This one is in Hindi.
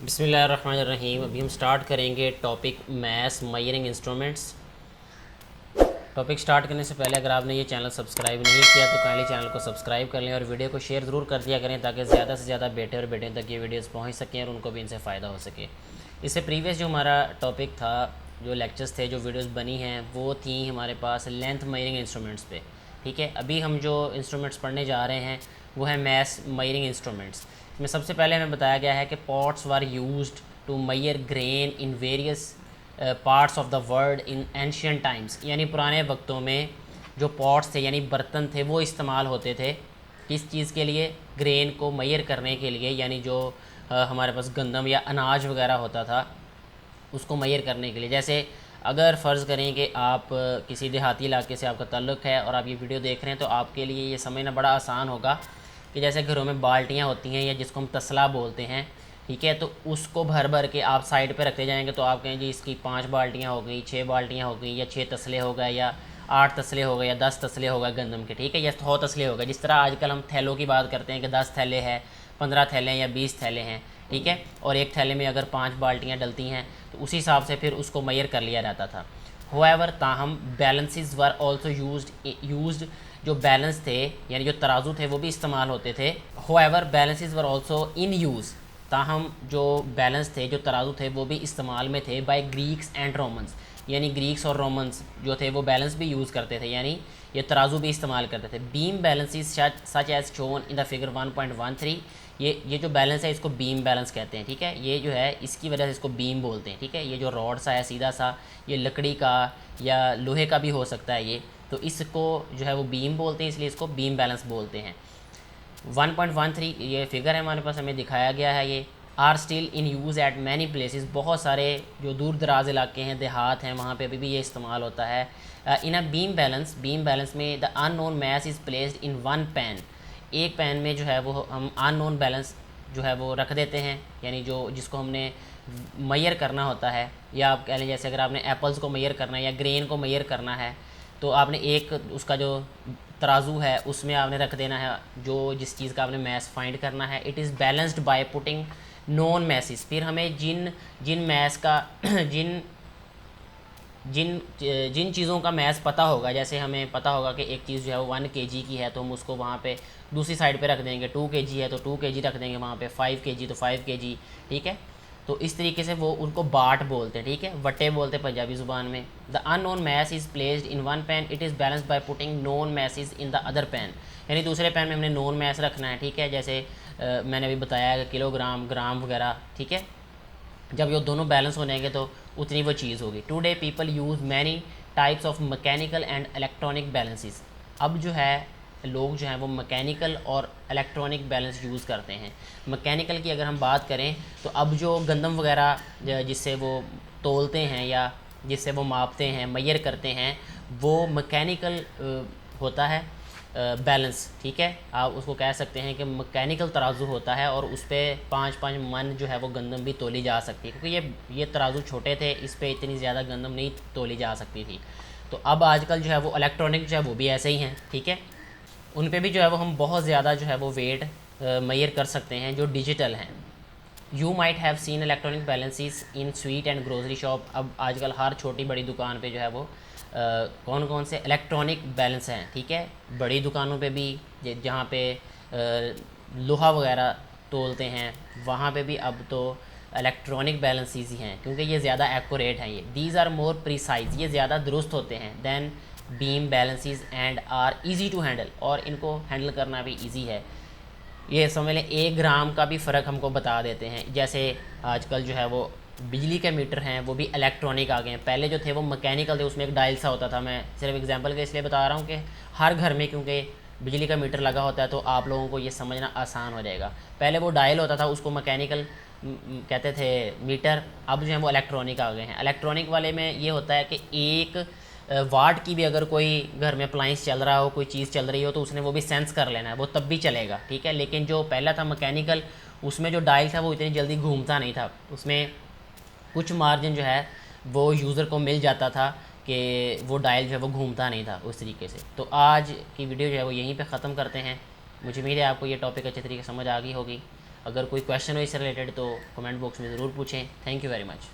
बिस्मिल्लाहिर्रहमानिर्रहीम। अभी हम स्टार्ट करेंगे topic maths मयरिंग instruments. Topic start करने से पहले अगर आपने ये चैनल सब्सक्राइब नहीं किया तो काइंडली चैनल को सब्सक्राइब कर लें और वीडियो को शेयर ज़रूर कर दिया करें ताकि ज़्यादा से ज़्यादा बेटे और बेटियों तक ये वीडियोस पहुंच सकें और उनको भी इनसे फ़ायदा हो सके। इससे प्रीवियस जो हमारा टॉपिक था, जो लेक्चर्स थे, जो वीडियोज़ बनी हैं, वो थी हमारे पास लेंथ मयरिंग इंस्ट्रूमेंट्स पे। ठीक है, अभी हम जो इंस्ट्रूमेंट्स पढ़ने जा रहे हैं वो है मैथ्स मयरिंग इंस्ट्रूमेंट्स। इसमें सबसे पहले हमें बताया गया है कि pots were used to measure grain in various parts of the world in ancient times. यानी पुराने वक्तों में जो पॉट्स थे यानी बर्तन थे वो इस्तेमाल होते थे किस चीज़ के लिए? ग्रेन को मयर करने के लिए, यानी जो हमारे पास गंदम या अनाज वगैरह होता था उसको मयर करने के लिए। जैसे अगर फ़र्ज़ करें कि आप किसी देहाती इलाके से आपका ताल्लुक़ है और आप ये वीडियो देख रहे हैं तो आपके लिए ये समझना बड़ा आसान होगा कि जैसे घरों में बाल्टियाँ होती हैं या जिसको हम तसला बोलते हैं, ठीक है, तो उसको भर भर के आप साइड पे रखते जाएंगे तो आप कहें जी इसकी 5 बाल्टियाँ हो गई, 6 बाल्टियाँ हो गई, या 6 तसले हो गए, या 8 तसले हो गए, या 10 तसले हो गए गंदम के, ठीक है, या 100 तसले हो गए। जिस तरह आजकल हम थैलों की बात करते हैं कि 10 थैले हैं, 15 थैले हैं या 20 थैले हैं, ठीक है, और एक थैले में अगर 5 बाल्टियाँ डलती हैं तो उसी हिसाब से फिर उसको मयर कर लिया जाता था। होएवर ताहम बैलेंसेस वर ऑल्सो यूज्ड जो बैलेंस थे यानी जो तराजू थे वो भी इस्तेमाल होते थे। However balances were also in use, ताहम जो बैलेंस थे, जो तराजू थे, वो भी इस्तेमाल में थे बाय ग्रीक्स एंड रोमन्स। यानी ग्रीक्स और रोमन्स जो थे वो बैलेंस भी यूज़ करते थे, यानी ये तराजू भी इस्तेमाल करते थे। Beam balances such as shown in the figure 1.13, ये जो बैलेंस है इसको बीम बैलेंस कहते हैं, ठीक है, ये जो है इसकी वजह से इसको बीम बोलते हैं, ठीक है। ये जो रॉड सा है सीधा सा, ये लकड़ी का या लोहे का भी हो सकता है ये, तो इसको जो है वो बीम बोलते हैं, इसलिए इसको बीम बैलेंस बोलते हैं। 1.13 ये फिगर है हमारे पास, हमें दिखाया गया है। ये are still in use at many places, बहुत सारे जो दूर दराज इलाके हैं, देहात हैं, वहाँ पे अभी भी ये इस्तेमाल होता है। इन अ बीम बैलेंस में the unknown mass is placed in one pan, एक पैन में जो है वो हम अननोन बैलेंस जो है वो रख देते हैं, यानी जो जिसको हमने मयर करना होता है, या आप कह लें जैसे अगर आपने एप्पल्स को मयर करना है या ग्रेन को मयर करना है तो आपने एक उसका जो तराजू है उसमें आपने रख देना है जो जिस चीज़ का आपने मैस फाइंड करना है। It is balanced by putting known masses, फिर हमें जिन जिन मैस का जिन जिन जिन चीज़ों का मैस पता होगा, जैसे हमें पता होगा कि एक चीज़ जो है वो 1 kg की है तो हम उसको वहाँ पे दूसरी साइड पे रख देंगे, 2 kg है तो 2 kg रख देंगे वहाँ पे, 5 kg तो 5 kg, ठीक है। तो इस तरीके से वो उनको बाट बोलते हैं, ठीक है, वट्टे बोलते हैं पंजाबी ज़ुबान में। The unknown mass is placed in one pan, it is balanced by putting known masses in the other pan, यानी दूसरे पैन में हमने नोन मैस रखना है, ठीक है। जैसे मैंने अभी बताया कि किलोग्राम, ग्राम वगैरह, ठीक है। जब ये दोनों बैलेंस हो जाएंगे तो उतनी वो चीज़ होगी। Today people use many types of mechanical and electronic balances, अब जो है लोग जो हैं वो मैकेनिकल और इलेक्ट्रॉनिक बैलेंस यूज़ करते हैं। मैकेनिकल की अगर हम बात करें तो अब जो गंदम वगैरह जिससे वो तोलते हैं या जिससे वो मापते हैं, मयर करते हैं, वो मैकेनिकल होता है बैलेंस, ठीक है। आप उसको कह सकते हैं कि मैकेनिकल तराजू होता है और उस पर 5-5 मन जो है वो गंदम भी तोली जा सकती है, क्योंकि ये तराजू छोटे थे, इस पर इतनी ज़्यादा गंदम नहीं तोली जा सकती थी। तो अब आजकल जो है वो इलेक्ट्रॉनिक जो है वो भी ऐसे ही हैं, ठीक है, उन पे भी जो है वो हम बहुत ज़्यादा जो है वो वेट मयर कर सकते हैं जो डिजिटल हैं। You might have seen electronic balances in sweet and grocery shop, अब आजकल हर छोटी बड़ी दुकान पे जो है वो कौन कौन से इलेक्ट्रॉनिक बैलेंस हैं, ठीक है। बड़ी दुकानों पे भी जहाँ पे लोहा वगैरह तोलते हैं वहाँ पे भी अब तो इलेक्ट्रॉनिक बैलेंसेस ही हैं, क्योंकि ये ज़्यादा एक्यूरेट हैं। ये दीज आर मोर प्रिसाइज, ये ज़्यादा दुरुस्त होते हैं than beam balances and are easy to handle, और इनको हैंडल करना भी इजी है। ये समझ लें 1 ग्राम का भी फ़र्क हमको बता देते हैं। जैसे आजकल जो है वो बिजली के मीटर हैं वो भी इलेक्ट्रॉनिक आ गए हैं, पहले जो थे वो मैकेनिकल थे, उसमें एक डायल सा होता था। मैं सिर्फ एग्जांपल के इसलिए बता रहा हूँ कि हर घर में क्योंकि बिजली का मीटर लगा होता है तो आप लोगों को ये समझना आसान हो जाएगा। पहले वो डायल होता था, उसको मैकेनिकल कहते थे मीटर, अब जो है वो इलेक्ट्रॉनिक आ गए हैं। इलेक्ट्रॉनिक वाले में ये होता है कि 1 वाट की भी अगर कोई घर में अप्लाइंस चल रहा हो, कोई चीज़ चल रही हो, तो उसने वो भी सेंस कर लेना है, वो तब भी चलेगा, ठीक है। लेकिन जो पहला था मैकेनिकल, उसमें जो डायल था वो इतनी जल्दी घूमता नहीं था, उसमें कुछ मार्जिन जो है वो यूज़र को मिल जाता था कि वो डायल जो है वो घूमता नहीं था उस तरीके से। तो आज की वीडियो जो है वो यहीं पे ख़त्म करते हैं। मुझे उम्मीद है आपको ये टॉपिक अच्छे तरीके से समझ आ गई होगी। अगर कोई क्वेश्चन हो इससे रिलेटेड तो कमेंट बॉक्स में ज़रूर पूछें। Thank you very much.